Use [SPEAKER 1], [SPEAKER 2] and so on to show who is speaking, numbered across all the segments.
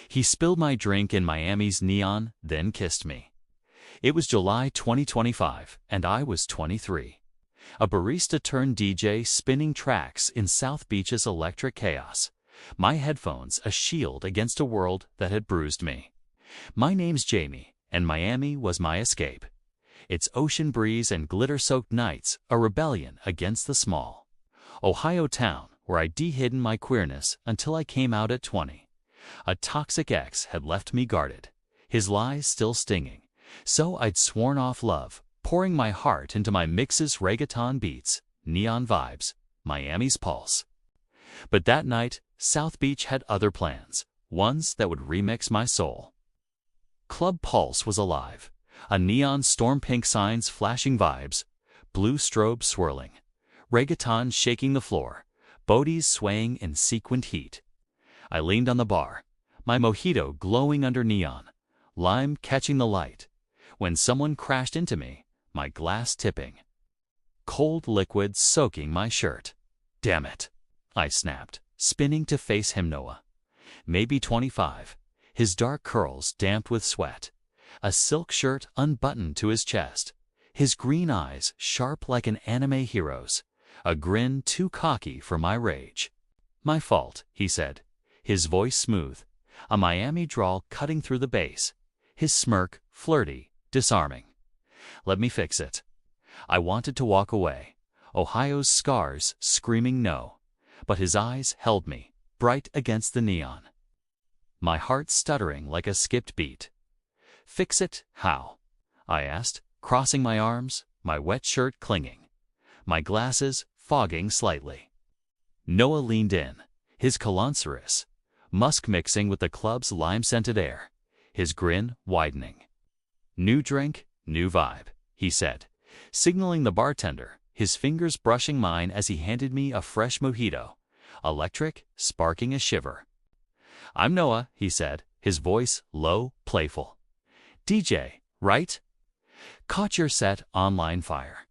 [SPEAKER 1] He spilled my drink in Miami's neon, then kissed me. It was July 2025, and I was 23. A barista turned DJ spinning tracks in South Beach's electric chaos. My headphones a shield against a world that had bruised me. My name's Jamie, and Miami was my escape. Its ocean breeze and glitter-soaked nights a rebellion against the small Ohio town where I'd hidden my queerness until I came out at 20. A toxic ex had left me guarded, his lies still stinging, so I'd sworn off love, pouring my heart into my mixes, reggaeton beats, neon vibes, Miami's pulse. But that night, South Beach had other plans, ones that would remix my soul. Club Pulse was alive. A neon storm pink signs flashing vibes, blue strobes swirling, reggaeton shaking the floor, booties swaying in sequined heat. I leaned on the bar, my mojito glowing under neon, lime catching the light, when someone crashed into me, my glass tipping. Cold liquid soaking my shirt. Damn it, I snapped, spinning to face him. Noah, maybe 25, his dark curls damped with sweat. A silk shirt unbuttoned to his chest, his green eyes sharp like an anime hero's, a grin too cocky for my rage. My fault, he said, his voice smooth, a Miami drawl cutting through the bass, his smirk flirty, disarming. Let me fix it. I wanted to walk away, Ohio's scars screaming no, but his eyes held me, bright against the neon. My heart stuttering like a skipped beat. Fix it, how? I asked, crossing my arms, my wet shirt clinging, my glasses fogging slightly. Noah leaned in, his coloncerous, musk mixing with the club's lime-scented air, his grin widening. New drink, new vibe, he said, signaling the bartender, his fingers brushing mine as he handed me a fresh mojito, electric, sparking a shiver. I'm Noah, he said, his voice low, playful. DJ, right? Caught your set online fire.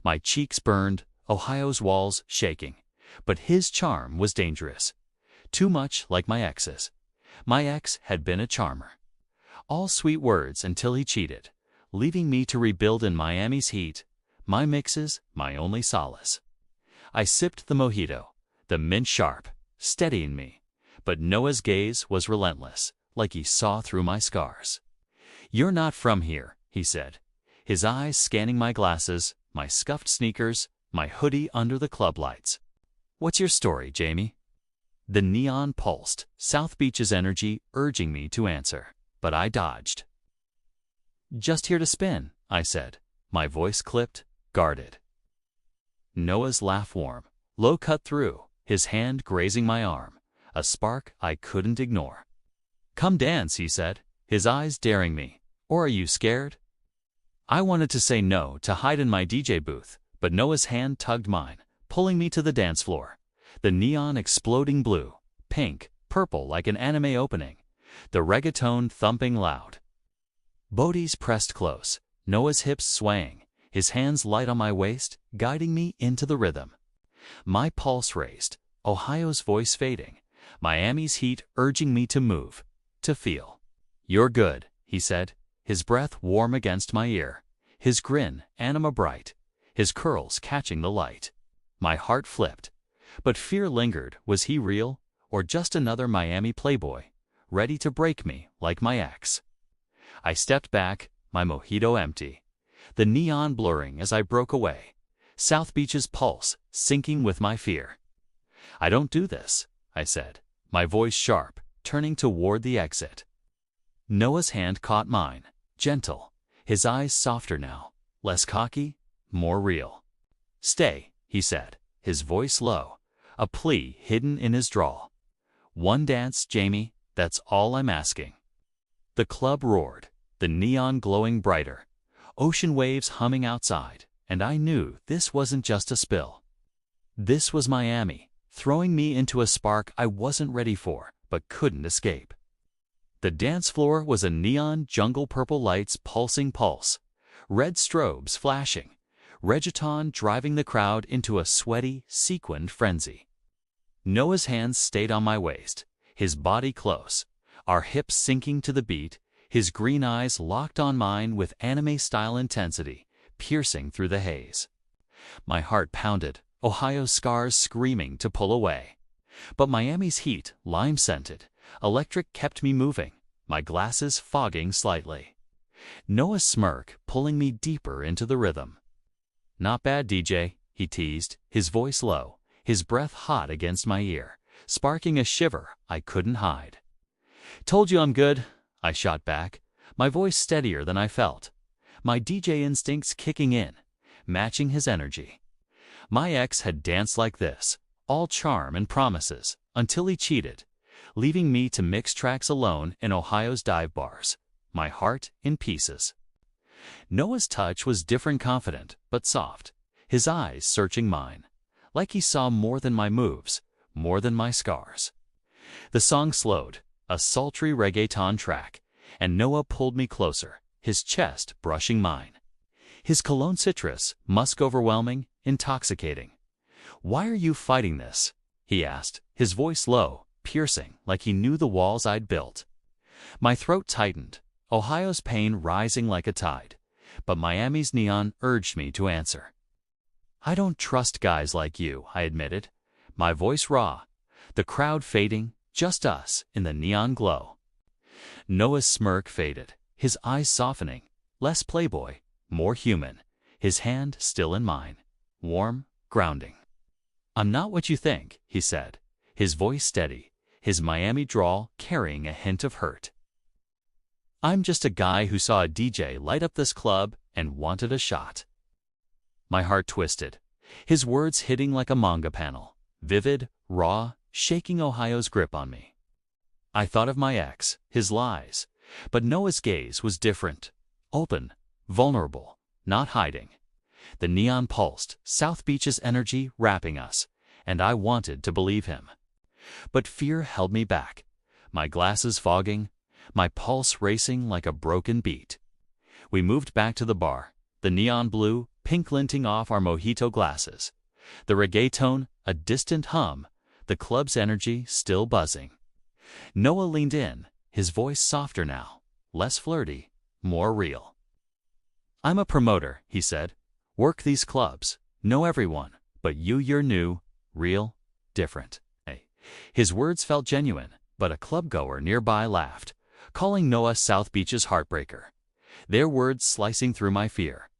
[SPEAKER 1] My cheeks burned, Ohio's walls shaking. But his charm was dangerous. Too much like my ex's. My ex had been a charmer. All sweet words until he cheated, leaving me to rebuild in Miami's heat. My mixes, my only solace. I sipped the mojito, the mint sharp, steadying me. But Noah's gaze was relentless, like he saw through my scars. You're not from here, he said, his eyes scanning my glasses, my scuffed sneakers, my hoodie under the club lights. What's your story, Jamie? The neon pulsed, South Beach's energy urging me to answer, but I dodged. Just here to spin, I said, my voice clipped, guarded. Noah's laugh warm, low cut through, his hand grazing my arm, a spark I couldn't ignore. Come dance, he said, his eyes daring me. Or are you scared? I wanted to say no, to hide in my DJ booth, but Noah's hand tugged mine, pulling me to the dance floor. The neon exploding blue, pink, purple like an anime opening, the reggaeton thumping loud. Bodies pressed close, Noah's hips swaying, his hands light on my waist, guiding me into the rhythm. My pulse raced, Ohio's voice fading, Miami's heat urging me to move, to feel. You're good, he said, his breath warm against my ear, his grin anima bright, his curls catching the light. My heart flipped, but fear lingered. Was he real, or just another Miami playboy, ready to break me like my ex? I stepped back, my mojito empty, the neon blurring as I broke away, South Beach's pulse syncing with my fear. I don't do this, I said, my voice sharp, turning toward the exit. Noah's hand caught mine, gentle, his eyes softer now, less cocky, more real. Stay, he said, his voice low, a plea hidden in his drawl. One dance, Jamie, that's all I'm asking. The club roared, the neon glowing brighter, ocean waves humming outside, and I knew this wasn't just a spill. This was Miami, throwing me into a spark I wasn't ready for, but couldn't escape. The dance floor was a neon jungle, purple lights pulsing pulse, red strobes flashing, reggaeton driving the crowd into a sweaty, sequined frenzy. Noah's hands stayed on my waist, his body close, our hips sinking to the beat, his green eyes locked on mine with anime-style intensity, piercing through the haze. My heart pounded, Ohio's scars screaming to pull away. But Miami's heat, lime-scented, electric kept me moving, my glasses fogging slightly. Noah's smirk pulling me deeper into the rhythm. "Not bad, DJ," he teased, his voice low, his breath hot against my ear, sparking a shiver I couldn't hide. "Told you I'm good," I shot back, my voice steadier than I felt, my DJ instincts kicking in, matching his energy. My ex had danced like this, all charm and promises, until he cheated, leaving me to mix tracks alone in Ohio's dive bars, my heart in pieces. Noah's touch was different, confident, but soft, his eyes searching mine, like he saw more than my moves, more than my scars. The song slowed, a sultry reggaeton track, and Noah pulled me closer, his chest brushing mine. His cologne citrus, musk overwhelming, intoxicating. "Why are you fighting this?" he asked, his voice low, piercing, like he knew the walls I'd built. My throat tightened, Ohio's pain rising like a tide, but Miami's neon urged me to answer. "I don't trust guys like you," I admitted, my voice raw, the crowd fading, just us in the neon glow. Noah's smirk faded, his eyes softening, less playboy, more human, his hand still in mine, warm, grounding. "I'm not what you think," he said, his voice steady, his Miami drawl carrying a hint of hurt. "I'm just a guy who saw a DJ light up this club and wanted a shot." My heart twisted, his words hitting like a manga panel, vivid, raw, shaking Ohio's grip on me. I thought of my ex, his lies, but Noah's gaze was different, open, vulnerable, not hiding. The neon pulsed, South Beach's energy wrapping us, and I wanted to believe him. But fear held me back, my glasses fogging, my pulse racing like a broken beat. We moved back to the bar, the neon blue, pink glinting off our mojito glasses, the reggaeton a distant hum, the club's energy still buzzing. Noah leaned in, his voice softer now, less flirty, more real. "I'm a promoter," he said. "Work these clubs, know everyone, but you're new, real, different." His words felt genuine, but a clubgoer nearby laughed, calling Noah South Beach's heartbreaker. Their words slicing through my fear.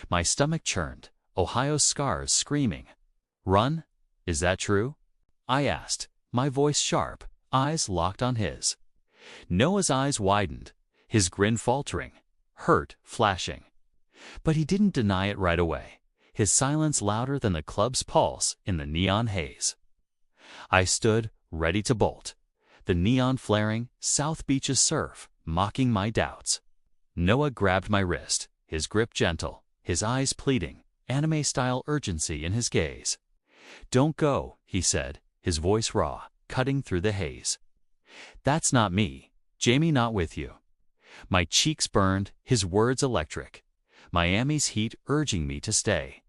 [SPEAKER 1] My stomach churned, Ohio's scars screaming. "Run? Is that true?" I asked, my voice sharp, eyes locked on his. Noah's eyes widened, his grin faltering, hurt flashing. But he didn't deny it right away, his silence louder than the club's pulse in the neon haze. I stood, ready to bolt, the neon flaring, South Beach's surf, mocking my doubts. Noah grabbed my wrist, his grip gentle, his eyes pleading, anime-style urgency in his gaze. "Don't go," he said, his voice raw, cutting through the haze. "That's not me, Jamie, not with you." My cheeks burned, his words electric, Miami's heat urging me to stay.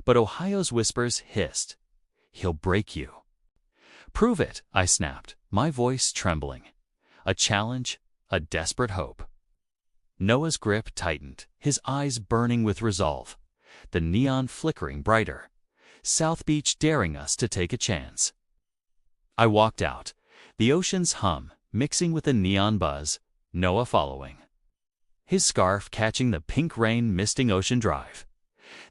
[SPEAKER 1] But Ohio's whispers hissed, "He'll break you." "Prove it," I snapped, my voice trembling. A challenge, a desperate hope. Noah's grip tightened, his eyes burning with resolve, the neon flickering brighter. South Beach daring us to take a chance. I walked out, the ocean's hum mixing with the neon buzz, Noah following. His scarf catching the pink rain misting Ocean Drive.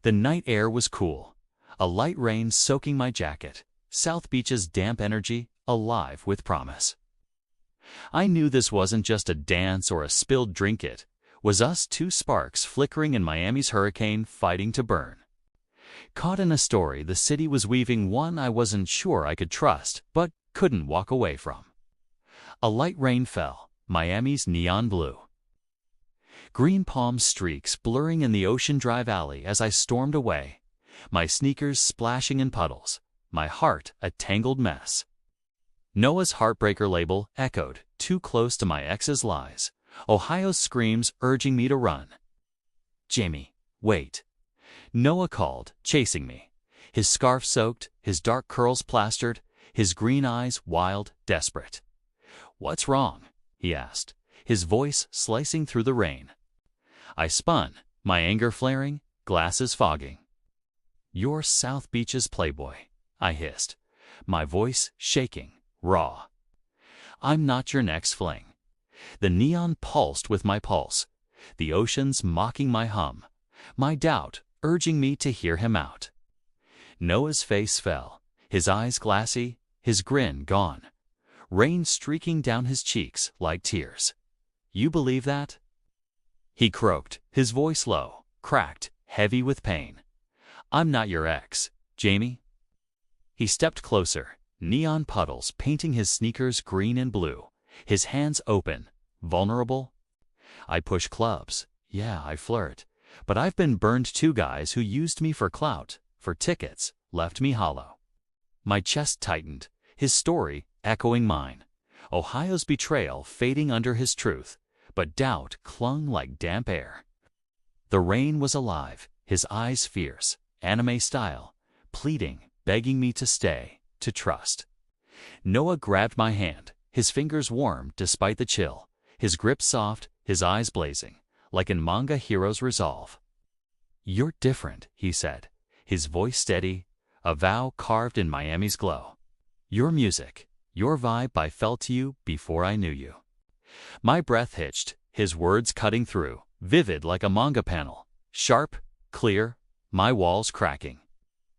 [SPEAKER 1] The night air was cool, a light rain soaking my jacket, South Beach's damp energy alive with promise. I knew this wasn't just a dance or a spilled drink, it was us, two sparks flickering in Miami's hurricane fighting to burn. Caught in a story the city was weaving, one I wasn't sure I could trust, but couldn't walk away from. A light rain fell, Miami's neon blue. Green palm streaks blurring in the Ocean Drive alley as I stormed away, my sneakers splashing in puddles, my heart a tangled mess. Noah's heartbreaker label echoed, too close to my ex's lies, Ohio's screams urging me to run. "Jamie, wait." Noah called, chasing me, his scarf soaked, his dark curls plastered, his green eyes wild, desperate. "What's wrong?" he asked, his voice slicing through the rain. I spun, my anger flaring, glasses fogging. "You're South Beach's playboy," I hissed, my voice shaking, raw. "I'm not your next fling." The neon pulsed with my pulse, the oceans mocking my hum, my doubt urging me to hear him out. Noah's face fell, his eyes glassy, his grin gone, rain streaking down his cheeks like tears. "You believe that?" He croaked, his voice low, cracked, heavy with pain. "I'm not your ex, Jamie." He stepped closer, neon puddles painting his sneakers green and blue, his hands open, vulnerable. "I push clubs, yeah, I flirt, but I've been burned too. Guys who used me for clout, for tickets, left me hollow." My chest tightened, his story echoing mine. Ohio's betrayal fading under his truth, but doubt clung like damp air. The rain was alive, his eyes fierce, anime style, pleading, begging me to stay, to trust. Noah grabbed my hand, his fingers warm despite the chill, his grip soft, his eyes blazing, like in manga heroes' resolve. "You're different," he said, his voice steady, a vow carved in Miami's glow. "Your music, your vibe, I felt to you before I knew you." My breath hitched, his words cutting through, vivid like a manga panel, sharp, clear, my walls cracking.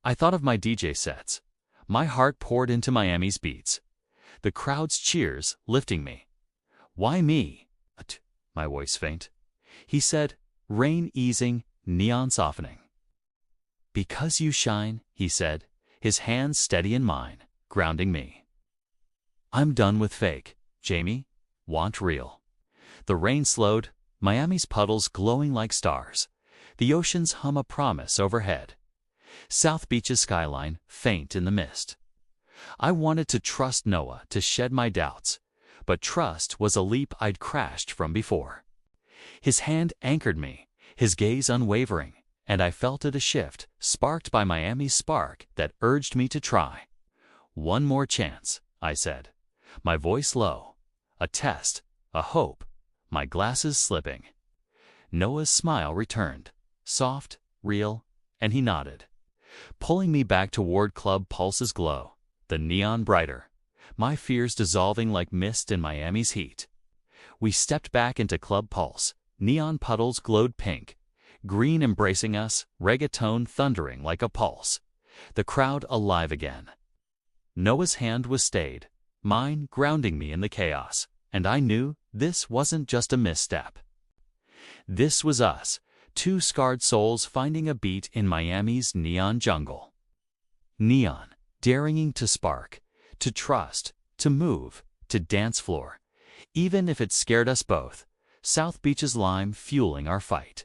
[SPEAKER 1] I thought of my DJ sets. My heart poured into Miami's beats. The crowd's cheers lifting me. "Why me?" My voice faint. He said, rain easing, neon softening. "Because you shine," he said, his hands steady in mine, grounding me. "I'm done with fake, Jamie. Want real." The rain slowed, Miami's puddles glowing like stars. The ocean's hum a promise overhead. South Beach's skyline faint in the mist. I wanted to trust Noah to shed my doubts, but trust was a leap I'd crashed from before. His hand anchored me, his gaze unwavering, and I felt it a shift, sparked by Miami's spark that urged me to try. "One more chance," I said, my voice low. A test, a hope, my glasses slipping. Noah's smile returned, soft, real, and he nodded, pulling me back toward Club Pulse's glow, the neon brighter, my fears dissolving like mist in Miami's heat. We stepped back into Club Pulse, neon puddles glowed pink, green embracing us, reggaeton thundering like a pulse, the crowd alive again. Noah's hand was stayed, mine grounding me in the chaos, and I knew this wasn't just a misstep. This was us, two scarred souls finding a beat in Miami's neon jungle. Neon, daring to spark, to trust, to move, to dance floor, even if it scared us both, South Beach's lime fueling our fight.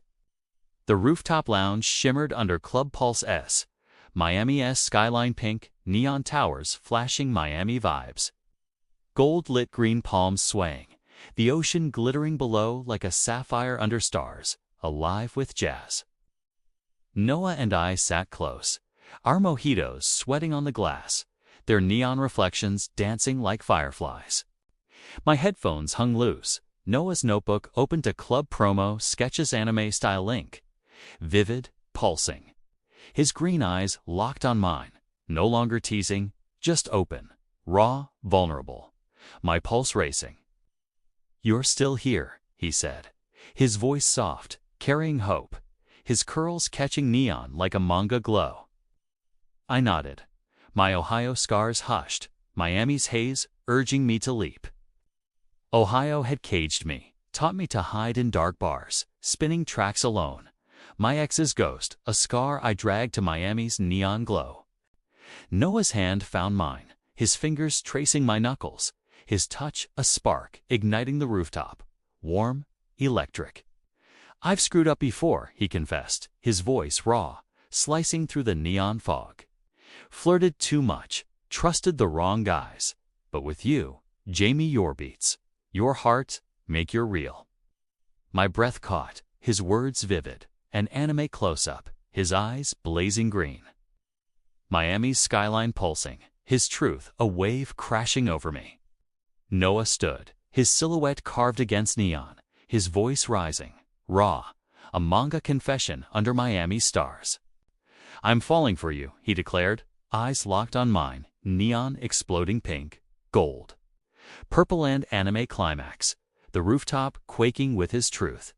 [SPEAKER 1] The rooftop lounge shimmered under Club Pulse S, Miami's skyline pink, neon towers flashing Miami vibes. Gold-lit green palms swaying, the ocean glittering below like a sapphire under stars, alive with jazz. Noah and I sat close, our mojitos sweating on the glass, their neon reflections dancing like fireflies. My headphones hung loose, Noah's notebook open to Club Promo Sketches anime-style link. Vivid, pulsing. His green eyes locked on mine, no longer teasing, just open, raw, vulnerable. My pulse racing. "You're still here," he said, his voice soft, carrying hope, his curls catching neon like a manga glow. I nodded. My Ohio scars hushed, Miami's haze urging me to leap. Ohio had caged me, taught me to hide in dark bars, spinning tracks alone. My ex's ghost, a scar I dragged to Miami's neon glow. Noah's hand found mine, his fingers tracing my knuckles, his touch a spark igniting the rooftop, warm, electric. "I've screwed up before," he confessed, his voice raw, slicing through the neon fog. "Flirted too much, trusted the wrong guys. But with you, Jamie, your beats, your heart, make your real." My breath caught, his words vivid, an anime close-up, his eyes blazing green. Miami's skyline pulsing, his truth a wave crashing over me. Noah stood, his silhouette carved against neon, his voice rising, raw, a manga confession under Miami's stars. "I'm falling for you," he declared, eyes locked on mine, neon exploding pink, gold. Purple and anime climax, the rooftop quaking with his truth.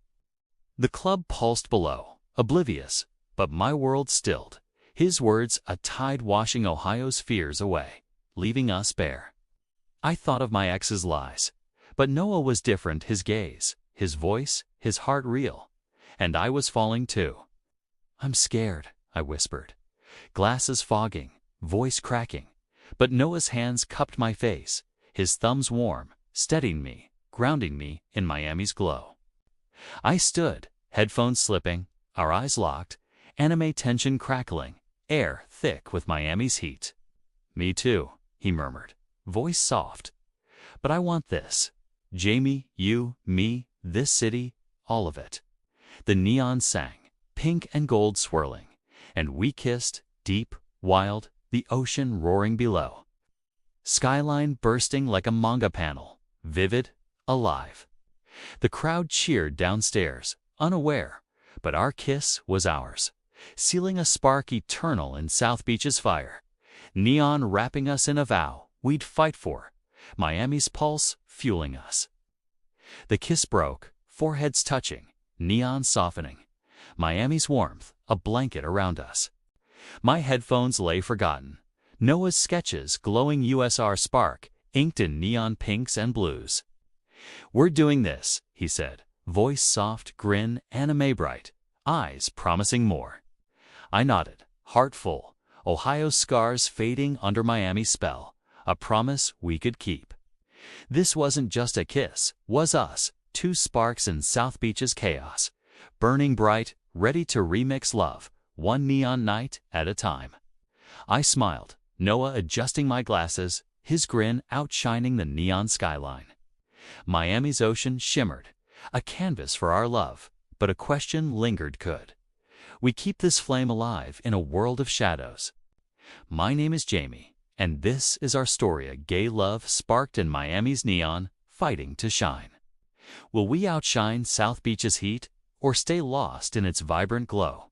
[SPEAKER 1] The club pulsed below, oblivious, but my world stilled, his words a tide washing Ohio's fears away, leaving us bare. I thought of my ex's lies, but Noah was different, his gaze, his voice, his heart real, and I was falling too. "I'm scared," I whispered, glasses fogging, voice cracking, but Noah's hands cupped my face, his thumbs warm, steadying me, grounding me in Miami's glow. I stood, headphones slipping, our eyes locked, anime tension crackling, air thick with Miami's heat. "Me too," he murmured, voice soft. "But I want this. Jamie, you, me, this city, all of it." The neon sang, pink and gold swirling, and we kissed, deep, wild, the ocean roaring below. Skyline bursting like a manga panel, vivid, alive. The crowd cheered downstairs, unaware, but our kiss was ours, sealing a spark eternal in South Beach's fire. Neon wrapping us in a vow we'd fight for, Miami's pulse fueling us. The kiss broke, foreheads touching, neon softening. Miami's warmth, a blanket around us. My headphones lay forgotten. Noah's sketches glowing USR spark, inked in neon pinks and blues. "We're doing this," he said, voice soft, grin anime bright, eyes promising more. I nodded, heart full, Ohio's scars fading under Miami's spell, a promise we could keep. This wasn't just a kiss, was us, two sparks in South Beach's chaos, burning bright, ready to remix love, one neon night at a time. I smiled, Noah adjusting my glasses, his grin outshining the neon skyline. Miami's ocean shimmered, a canvas for our love, but a question lingered: could we keep this flame alive in a world of shadows? My name is Jamie, and this is our story, a gay love sparked in Miami's neon, fighting to shine. Will we outshine South Beach's heat, or stay lost in its vibrant glow?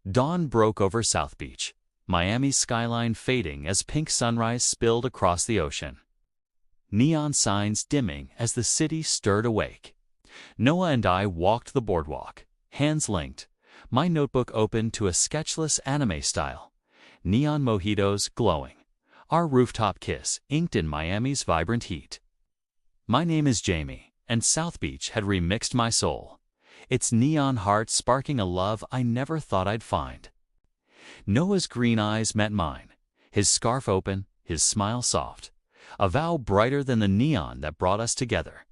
[SPEAKER 1] Dawn broke over South Beach, Miami's skyline fading as pink sunrise spilled across the ocean. Neon signs dimming as the city stirred awake. Noah and I walked the boardwalk, hands linked, my notebook open to a sketchless anime style. Neon mojitos glowing, our rooftop kiss inked in Miami's vibrant heat. My name is Jamie, and South Beach had remixed my soul, its neon heart sparking a love I never thought I'd find. Noah's green eyes met mine, his scarf open, his smile soft, a vow brighter than the neon that brought us together.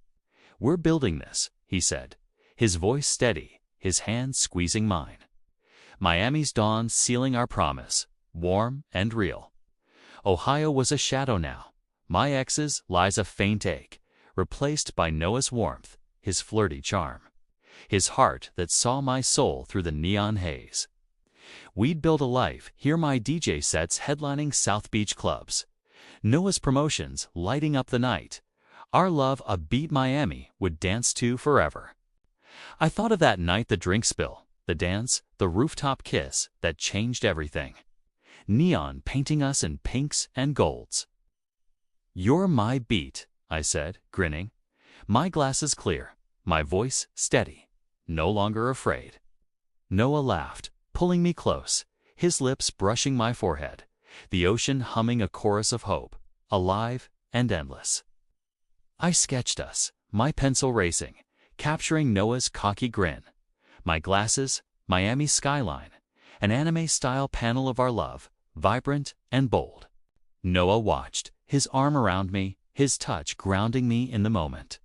[SPEAKER 1] "We're building this," he said, his voice steady, his hand squeezing mine. Miami's dawn sealing our promise, warm and real. Ohio was a shadow now, my ex's lies a faint ache, replaced by Noah's warmth, his flirty charm, his heart that saw my soul through the neon haze. We'd build a life, hear my DJ sets headlining South Beach clubs, Noah's promotions lighting up the night, our love a beat Miami would dance to forever. I thought of that night, the drink spill, the dance, the rooftop kiss that changed everything. Neon painting us in pinks and golds. "You're my beat," I said, grinning, my glasses clear, my voice steady, no longer afraid. Noah laughed, pulling me close, his lips brushing my forehead, the ocean humming a chorus of hope, alive and endless. I sketched us, my pencil racing, capturing Noah's cocky grin, my glasses, Miami skyline, an anime-style panel of our love, vibrant and bold. Noah watched, his arm around me, his touch grounding me in the moment.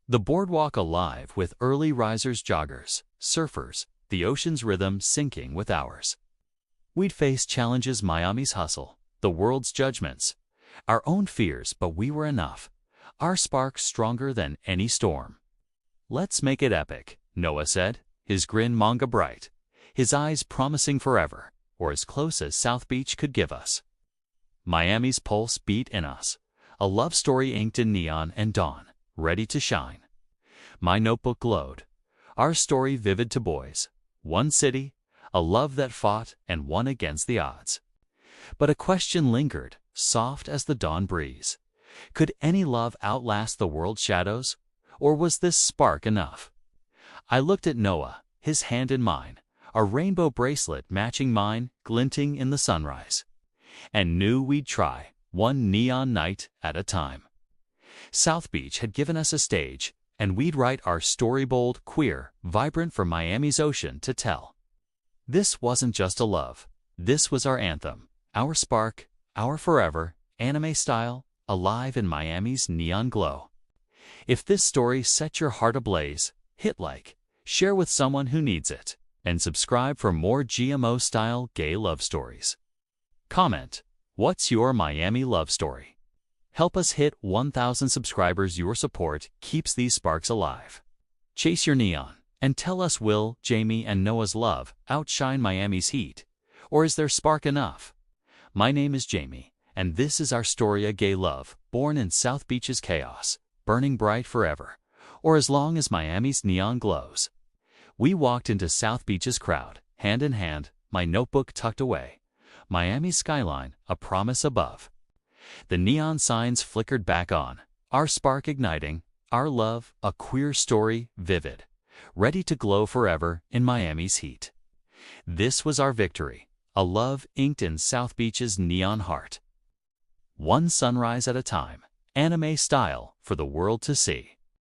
[SPEAKER 1] The boardwalk alive with early risers, joggers, surfers, the ocean's rhythm syncing with ours. We'd face challenges, Miami's hustle, the world's judgments, our own fears, but we were enough, our spark stronger than any storm. "Let's make it epic," Noah said, his grin manga bright, his eyes promising forever, or as close as South Beach could give us. Miami's pulse beat in us, a love story inked in neon and dawn, ready to shine. My notebook glowed. Our story vivid to boys. One city, a love that fought and won against the odds. But a question lingered, soft as the dawn breeze. Could any love outlast the world's shadows? Or was this spark enough? I looked at Noah, his hand in mine, a rainbow bracelet matching mine glinting in the sunrise, and knew we'd try, one neon night at a time. South Beach had given us a stage, and we'd write our story bold, queer, vibrant for Miami's ocean to tell. This wasn't just a love. This was our anthem, our spark, our forever, anime style, alive in Miami's neon glow. If this story set your heart ablaze, hit like, share with someone who needs it, and subscribe for more GMO-style gay love stories. Comment, what's your Miami love story? Help us hit 1,000 subscribers. Your support keeps these sparks alive. Chase your neon, and tell us, will Jamie and Noah's love outshine Miami's heat? Or is their spark enough? My name is Jamie, and this is our story, a gay love, born in South Beach's chaos, burning bright forever, or as long as Miami's neon glows. We walked into South Beach's crowd, hand in hand, my notebook tucked away, Miami's skyline a promise above. The neon signs flickered back on, our spark igniting, our love a queer story, vivid, ready to glow forever in Miami's heat. This was our victory, a love inked in South Beach's neon heart. One sunrise at a time, anime style for the world to see.